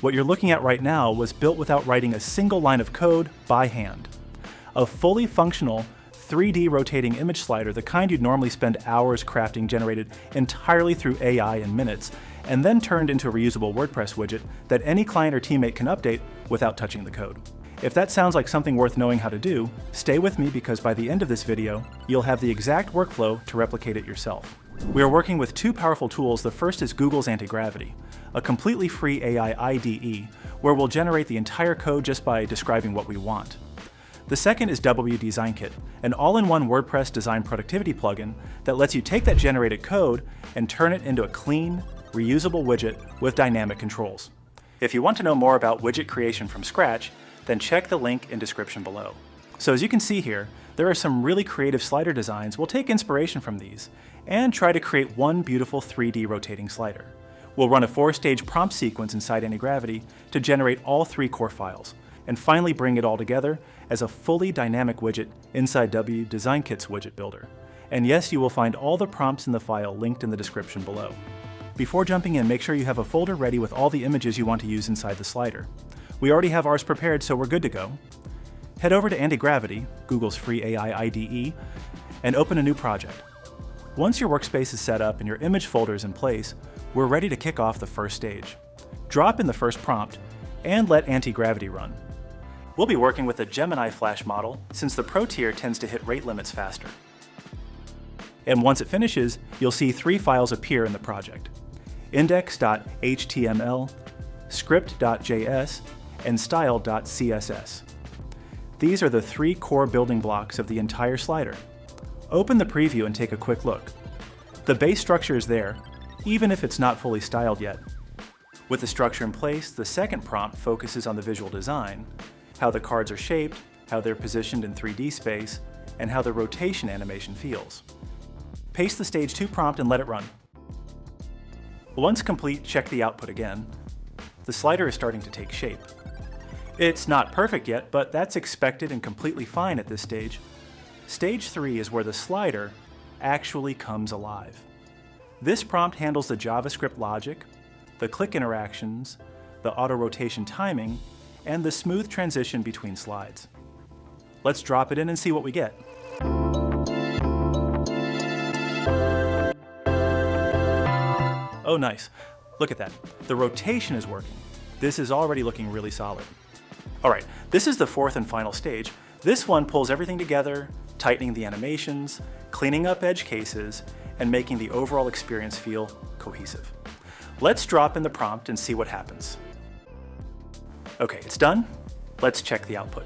What you're looking at right now was built without writing a single line of code by hand. A fully functional 3D rotating image slider, the kind you'd normally spend hours crafting, generated entirely through AI in minutes, and then turned into a reusable WordPress widget that any client or teammate can update without touching the code. If that sounds like something worth knowing how to do, stay with me because by the end of this video, you'll have the exact workflow to replicate it yourself. We are working with two powerful tools. The first is Google's Antigravity, a completely free AI IDE, where we'll generate the entire code just by describing what we want. The second is WDesignKit, an all-in-one WordPress design productivity plugin that lets you take that generated code and turn it into a clean, reusable widget with dynamic controls. If you want to know more about widget creation from scratch, then check the link in description below. So as you can see here, there are some really creative slider designs. We'll take inspiration from these and try to create one beautiful 3D rotating slider. We'll run a 4-stage prompt sequence inside Antigravity to generate all 3 core files, and finally bring it all together as a fully dynamic widget inside WDesignKit's widget builder. And yes, you will find all the prompts in the file linked in the description below. Before jumping in, make sure you have a folder ready with all the images you want to use inside the slider. We already have ours prepared, so we're good to go. Head over to Antigravity, Google's free AI IDE, and open a new project. Once your workspace is set up and your image folder is in place, we're ready to kick off the first stage. Drop in the first prompt and let Antigravity run. We'll be working with a Gemini Flash model since the Pro tier tends to hit rate limits faster. And once it finishes, you'll see 3 files appear in the project: index.html, script.js, and style.css. These are the 3 core building blocks of the entire slider. Open the preview and take a quick look. The base structure is there, even if it's not fully styled yet. With the structure in place, the second prompt focuses on the visual design, how the cards are shaped, how they're positioned in 3D space, and how the rotation animation feels. Paste the stage 2 prompt and let it run. Once complete, check the output again. The slider is starting to take shape. It's not perfect yet, but that's expected and completely fine at this stage. Stage 3 is where the slider actually comes alive. This prompt handles the JavaScript logic, the click interactions, the auto rotation timing, and the smooth transition between slides. Let's drop it in and see what we get. Oh, nice. Look at that. The rotation is working. This is already looking really solid. All right, this is the 4th and final stage. This one pulls everything together, tightening the animations, cleaning up edge cases, and making the overall experience feel cohesive. Let's drop in the prompt and see what happens. Okay, it's done. Let's check the output.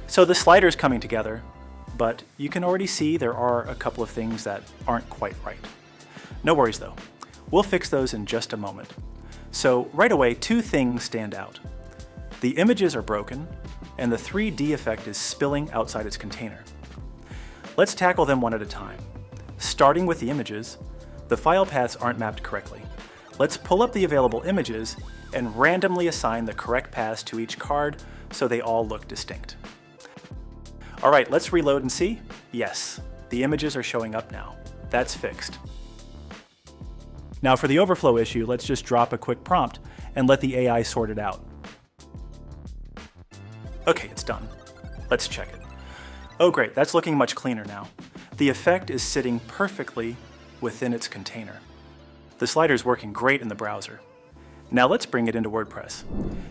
So the slider is coming together, but you can already see there are a couple of things that aren't quite right. No worries though. We'll fix those in just a moment. So right away, 2 things stand out. The images are broken, and the 3D effect is spilling outside its container. Let's tackle them one at a time. Starting with the images, the file paths aren't mapped correctly. Let's pull up the available images and randomly assign the correct paths to each card so they all look distinct. All right, let's reload and see. Yes, the images are showing up now. That's fixed. Now for the overflow issue, let's just drop a quick prompt and let the AI sort it out. Okay, it's done. Let's check it. Oh great, that's looking much cleaner now. The effect is sitting perfectly within its container. The slider is working great in the browser. Now let's bring it into WordPress.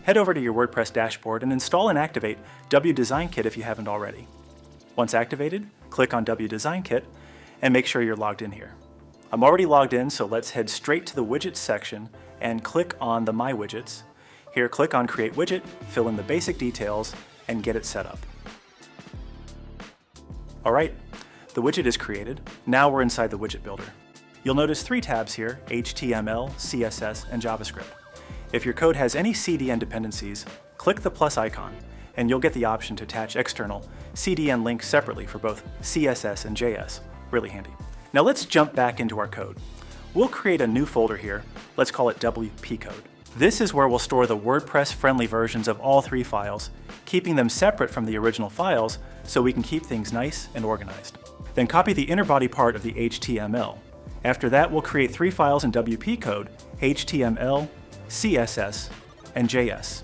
Head over to your WordPress dashboard and install and activate WDesignKit if you haven't already. Once activated, click on WDesignKit and make sure you're logged in here. I'm already logged in, so let's head straight to the Widgets section and click on the My Widgets. Here, click on Create Widget, fill in the basic details, and get it set up. All right, the widget is created. Now we're inside the widget builder. You'll notice 3 tabs here: HTML, CSS, and JavaScript. If your code has any CDN dependencies, click the plus icon, and you'll get the option to attach external CDN links separately for both CSS and JS. Really handy. Now let's jump back into our code. We'll create a new folder here. Let's call it WP code. This is where we'll store the WordPress-friendly versions of all 3 files, keeping them separate from the original files so we can keep things nice and organized. Then copy the inner body part of the HTML. After that, we'll create 3 files in WP code: HTML, CSS, and JS.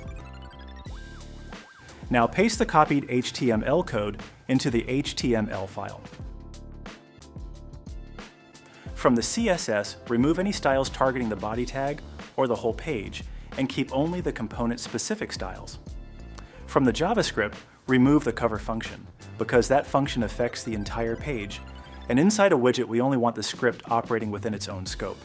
Now paste the copied HTML code into the HTML file. From the CSS, remove any styles targeting the body tag or the whole page, and keep only the component-specific styles. From the JavaScript, remove the cover function, because that function affects the entire page, and inside a widget we only want the script operating within its own scope.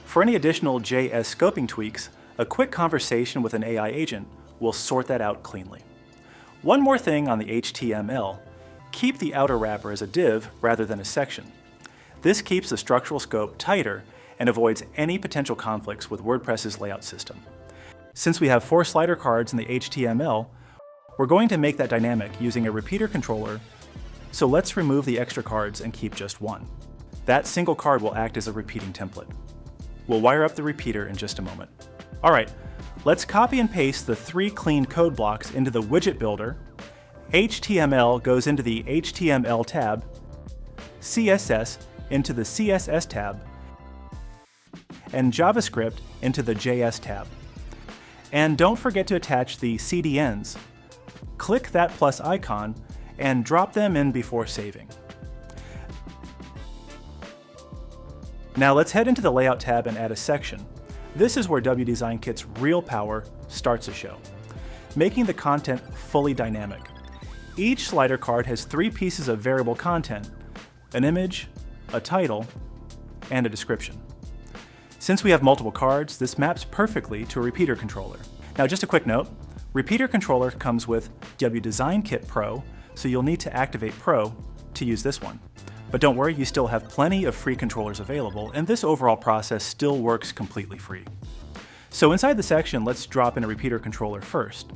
For any additional JS scoping tweaks, a quick conversation with an AI agent will sort that out cleanly. One more thing on the HTML, keep the outer wrapper as a div rather than a section. This keeps the structural scope tighter and avoids any potential conflicts with WordPress's layout system. Since we have 4 slider cards in the HTML, we're going to make that dynamic using a repeater controller, so let's remove the extra cards and keep just 1. That single card will act as a repeating template. We'll wire up the repeater in just a moment. Alright, let's copy and paste the 3 clean code blocks into the widget builder. HTML goes into the HTML tab, CSS into the CSS tab, and JavaScript into the JS tab. And don't forget to attach the CDNs. Click that plus icon and drop them in before saving. Now let's head into the Layout tab and add a section. This is where WDesignKit's real power starts to show, making the content fully dynamic. Each slider card has 3 pieces of variable content: an image, a title, and a description. Since we have multiple cards, this maps perfectly to a repeater controller. Now just a quick note, repeater controller comes with WDesignKit Pro, so you'll need to activate Pro to use this one. But don't worry, you still have plenty of free controllers available, and this overall process still works completely free. So inside the section, let's drop in a repeater controller first.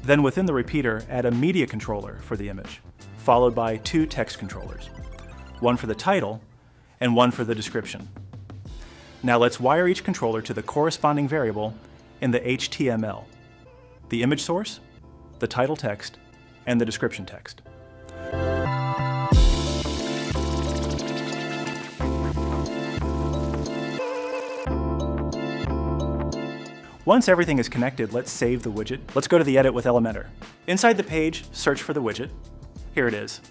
Then within the repeater, add a media controller for the image, followed by 2 text controllers, one for the title and one for the description. Now let's wire each controller to the corresponding variable in the HTML, the image source, the title text, and the description text. Once everything is connected, let's save the widget. Let's go to the Edit with Elementor. Inside the page, search for the widget. Here it is.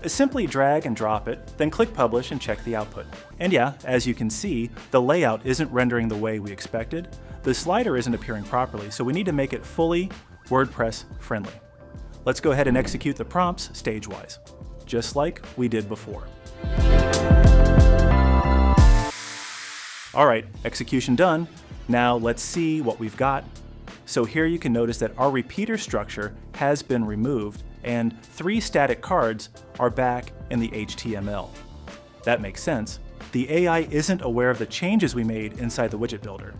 Simply drag and drop it, then click Publish and check the output. And yeah, as you can see, the layout isn't rendering the way we expected. The slider isn't appearing properly, so we need to make it fully WordPress friendly. Let's go ahead and execute the prompts stage-wise, just like we did before. Alright, execution done. Now let's see what we've got. So here you can notice that our repeater structure has been removed and 3 static cards are back in the HTML. That makes sense. The AI isn't aware of the changes we made inside the widget builder.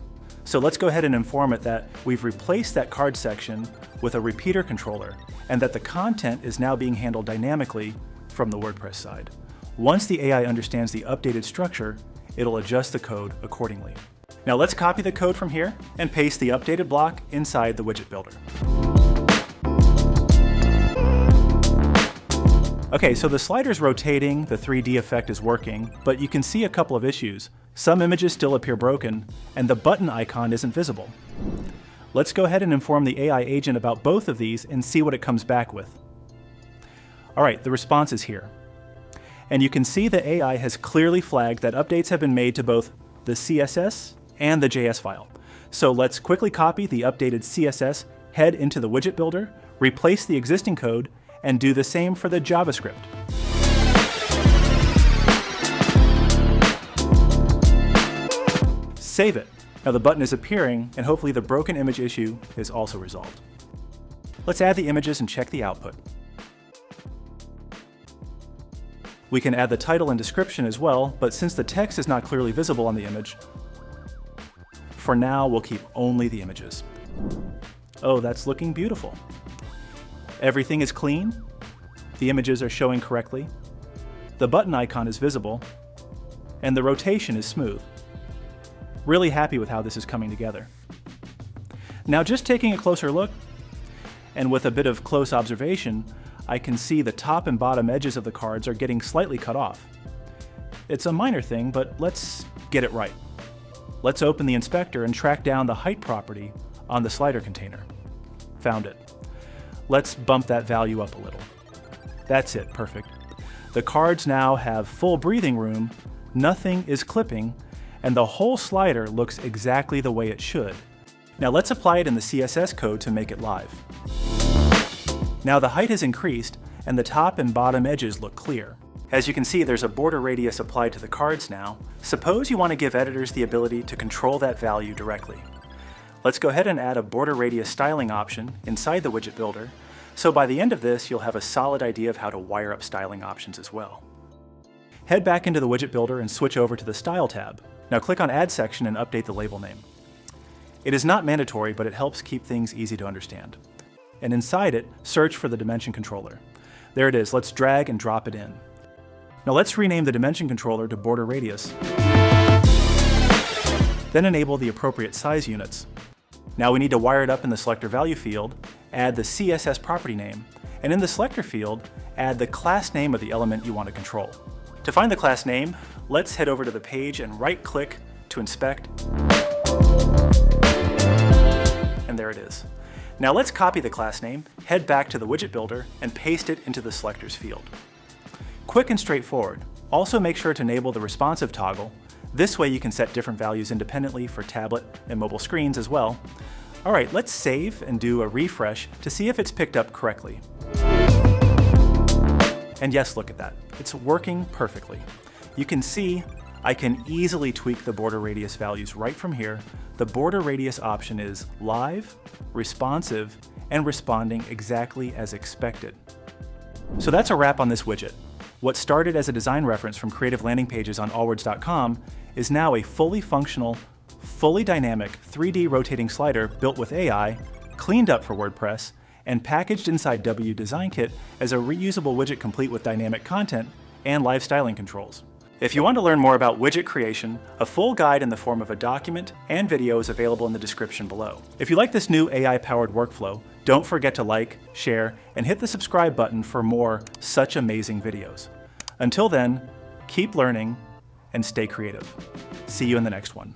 So let's go ahead and inform it that we've replaced that card section with a repeater controller and that the content is now being handled dynamically from the WordPress side. Once the AI understands the updated structure, it'll adjust the code accordingly. Now let's copy the code from here and paste the updated block inside the widget builder. Okay, so the slider's rotating, the 3D effect is working, but you can see a couple of issues. Some images still appear broken, and the button icon isn't visible. Let's go ahead and inform the AI agent about both of these and see what it comes back with. Alright, the response is here. And you can see the AI has clearly flagged that updates have been made to both the CSS and the JS file. So let's quickly copy the updated CSS, head into the widget builder, replace the existing code, and do the same for the JavaScript. Save it. Now the button is appearing, and hopefully the broken image issue is also resolved. Let's add the images and check the output. We can add the title and description as well, but since the text is not clearly visible on the image, for now we'll keep only the images. Oh, that's looking beautiful. Everything is clean, the images are showing correctly, the button icon is visible, and the rotation is smooth. Really happy with how this is coming together. Now just taking a closer look, and with a bit of close observation, I can see the top and bottom edges of the cards are getting slightly cut off. It's a minor thing, but let's get it right. Let's open the inspector and track down the height property on the slider container. Found it. Let's bump that value up a little. That's it, perfect. The cards now have full breathing room, nothing is clipping, and the whole slider looks exactly the way it should. Now let's apply it in the CSS code to make it live. Now the height has increased, and the top and bottom edges look clear. As you can see, there's a border radius applied to the cards now. Suppose you want to give editors the ability to control that value directly. Let's go ahead and add a border radius styling option inside the widget builder, so by the end of this, you'll have a solid idea of how to wire up styling options as well. Head back into the widget builder and switch over to the Style tab. Now click on Add section and update the label name. It is not mandatory, but it helps keep things easy to understand. And inside it, search for the dimension controller. There it is, let's drag and drop it in. Now let's rename the dimension controller to border radius. Then enable the appropriate size units. Now we need to wire it up in the selector value field, add the CSS property name, and in the selector field, add the class name of the element you want to control. To find the class name, let's head over to the page and right-click to inspect. And there it is. Now let's copy the class name, head back to the widget builder, and paste it into the selectors field. Quick and straightforward. Also make sure to enable the responsive toggle. This way you can set different values independently for tablet and mobile screens as well. All right, let's save and do a refresh to see if it's picked up correctly. And yes, look at that. It's working perfectly. You can see I can easily tweak the border radius values right from here. The border radius option is live, responsive, and responding exactly as expected. So that's a wrap on this widget. What started as a design reference from creative landing pages on allwords.com is now a fully functional, fully dynamic 3D rotating slider built with AI, cleaned up for WordPress, and packaged inside WDesignKit as a reusable widget complete with dynamic content and live styling controls. If you want to learn more about widget creation, a full guide in the form of a document and video is available in the description below. If you like this new AI-powered workflow, don't forget to like, share, and hit the subscribe button for more such amazing videos. Until then, keep learning and stay creative. See you in the next one.